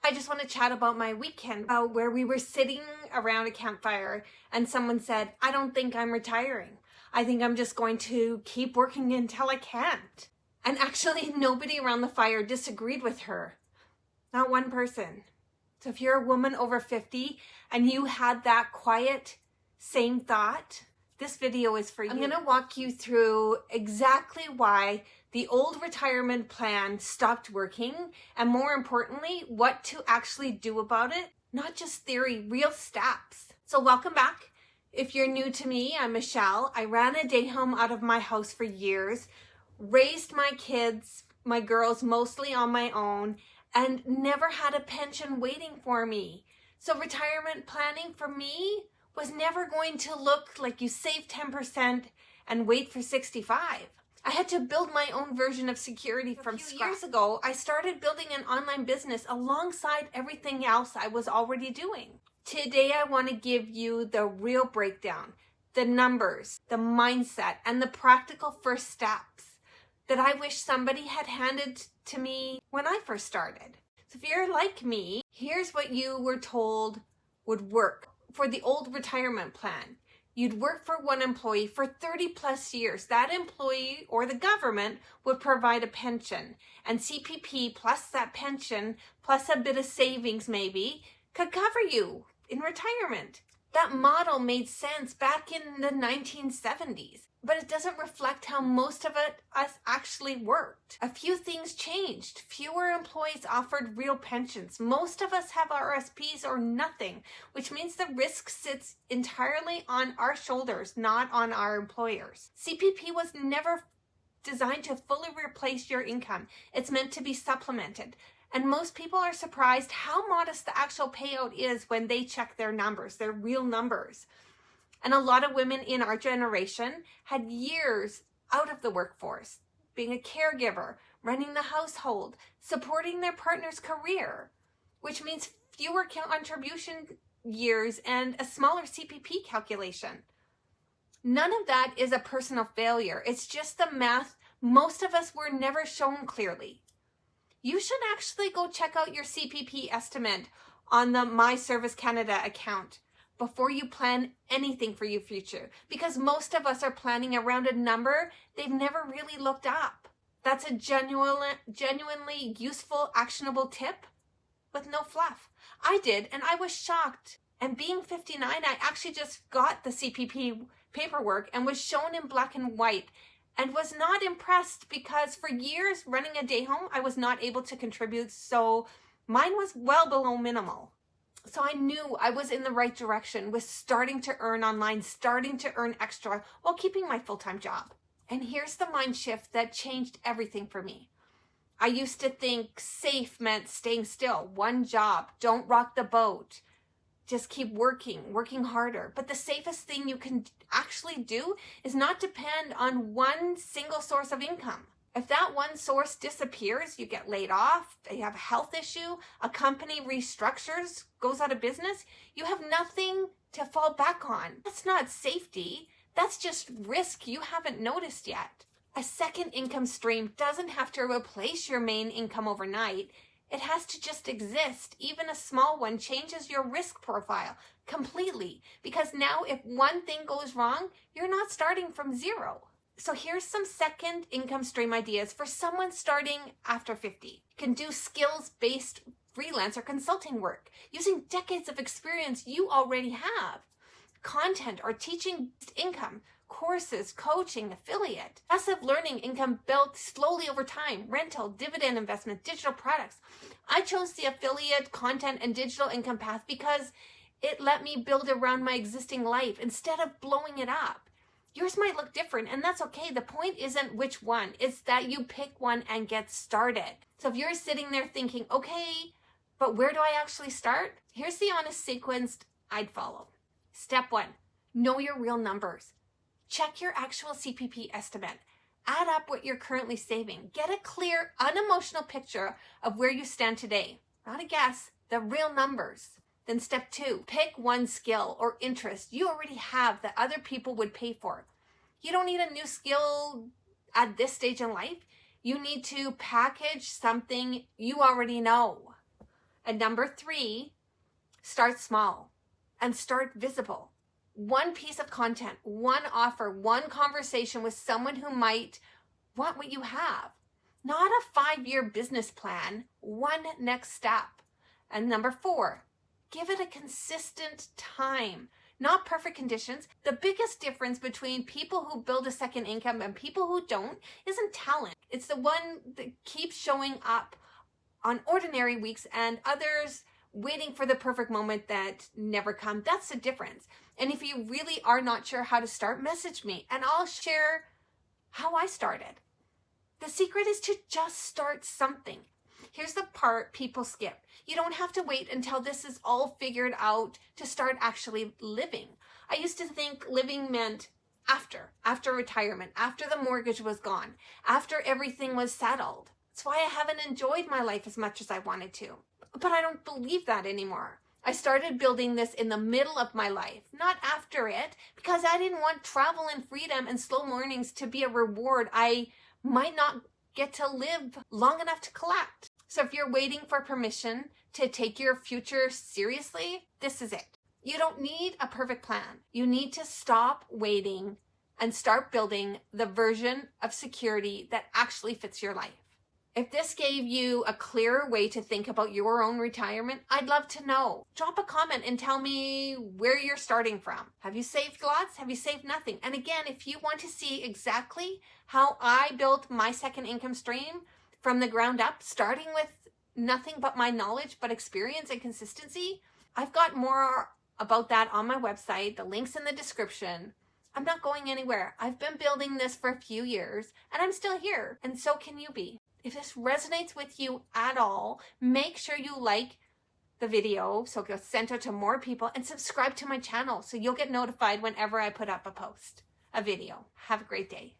I just want to chat about my weekend, where we were sitting around a campfire and someone said, I don't think I'm retiring. I think I'm just going to keep working until I can't. And actually nobody around the fire disagreed with her. Not one person. So if you're a woman over 50 and you had that quiet, same thought, this video is for you. I'm going to walk you through exactly why the old retirement plan stopped working, and more importantly, what to actually do about it. Not just theory, real steps. So welcome back. If you're new to me, I'm Michelle. I ran a day home out of my house for years, raised my kids, my girls, mostly on my own, and never had a pension waiting for me. So retirement planning for me was never going to look like you save 10% and wait for 65. I had to build my own version of security from scratch. A few years ago, I started building an online business alongside everything else I was already doing. Today, I want to give you the real breakdown, the numbers, the mindset, and the practical first steps that I wish somebody had handed to me when I first started. So if you're like me, here's what you were told would work for the old retirement plan. You'd work for one employee for 30 plus years. That employee or the government would provide a pension, and CPP plus that pension plus a bit of savings maybe could cover you in retirement. That model made sense back in the 1970s, but it doesn't reflect how most of us actually worked. A few things changed. Fewer employees offered real pensions. Most of us have RSPs or nothing, which means the risk sits entirely on our shoulders, not on our employers. CPP was never designed to fully replace your income. It's meant to be supplemented. And most people are surprised how modest the actual payout is when they check their numbers, their real numbers. And a lot of women in our generation had years out of the workforce, being a caregiver, running the household, supporting their partner's career, which means fewer contribution years and a smaller CPP calculation. None of that is a personal failure. It's just the math most of us were never shown clearly. You should actually go check out your CPP estimate on the My Service Canada account before you plan anything for your future, because most of us are planning around a number they've never really looked up. That's a genuinely useful, actionable tip with no fluff. I did, and I was shocked. And being 59, I actually just got the CPP paperwork and was shown in black and white, and was not impressed because for years running a day home, I was not able to contribute, so mine was well below minimal. So I knew I was in the right direction with starting to earn online, starting to earn extra while keeping my full-time job. And here's the mind shift that changed everything for me. I used to think safe meant staying still, one job, don't rock the boat. Just keep working harder. But the safest thing you can actually do is not depend on one single source of income. If that one source disappears, you get laid off, you have a health issue, a company restructures, goes out of business, you have nothing to fall back on. That's not safety. That's just risk you haven't noticed yet. A second income stream doesn't have to replace your main income overnight. It has to just exist. Even a small one changes your risk profile completely, because now if one thing goes wrong, you're not starting from zero. So here's some second income stream ideas for someone starting after 50. You can do skills-based freelance or consulting work using decades of experience you already have. Content or teaching income, courses, coaching, affiliate. Passive learning income built slowly over time, rental, dividend investment, digital products. I chose the affiliate, content, and digital income path because it let me build around my existing life instead of blowing it up. Yours might look different, and that's okay. The point isn't which one. It's that you pick one and get started. So if you're sitting there thinking, okay, but where do I actually start? Here's the honest sequence I'd follow. Step 1, know your real numbers. Check your actual CPP estimate. Add up what you're currently saving. Get a clear, unemotional picture of where you stand today. Not a guess, the real numbers. Then step 2, pick one skill or interest you already have that other people would pay for. You don't need a new skill at this stage in life. You need to package something you already know. And number 3, start small and start visible. One piece of content, one offer, one conversation with someone who might want what you have. Not a 5-year business plan, one next step. And number 4, give it a consistent time, not perfect conditions. The biggest difference between people who build a second income and people who don't isn't talent. It's the one that keeps showing up on ordinary weeks and others waiting for the perfect moment that never comes. That's the difference. And if you really are not sure how to start, message me and I'll share how I started. The secret is to just start something. Here's the part people skip. You don't have to wait until this is all figured out to start actually living. I used to think living meant after retirement, after the mortgage was gone, after everything was settled. That's why I haven't enjoyed my life as much as I wanted to. But I don't believe that anymore. I started building this in the middle of my life, not after it, because I didn't want travel and freedom and slow mornings to be a reward I might not get to live long enough to collect. So if you're waiting for permission to take your future seriously, this is it. You don't need a perfect plan. You need to stop waiting and start building the version of security that actually fits your life. If this gave you a clearer way to think about your own retirement, I'd love to know. Drop a comment and tell me where you're starting from. Have you saved lots? Have you saved nothing? And again, if you want to see exactly how I built my second income stream from the ground up, starting with nothing but my knowledge, but experience and consistency, I've got more about that on my website. The link's in the description. I'm not going anywhere. I've been building this for a few years and I'm still here, and so can you be. If this resonates with you at all, make sure you like the video so it gets sent out to more people, and subscribe to my channel so you'll get notified whenever I put up a video. Have a great day.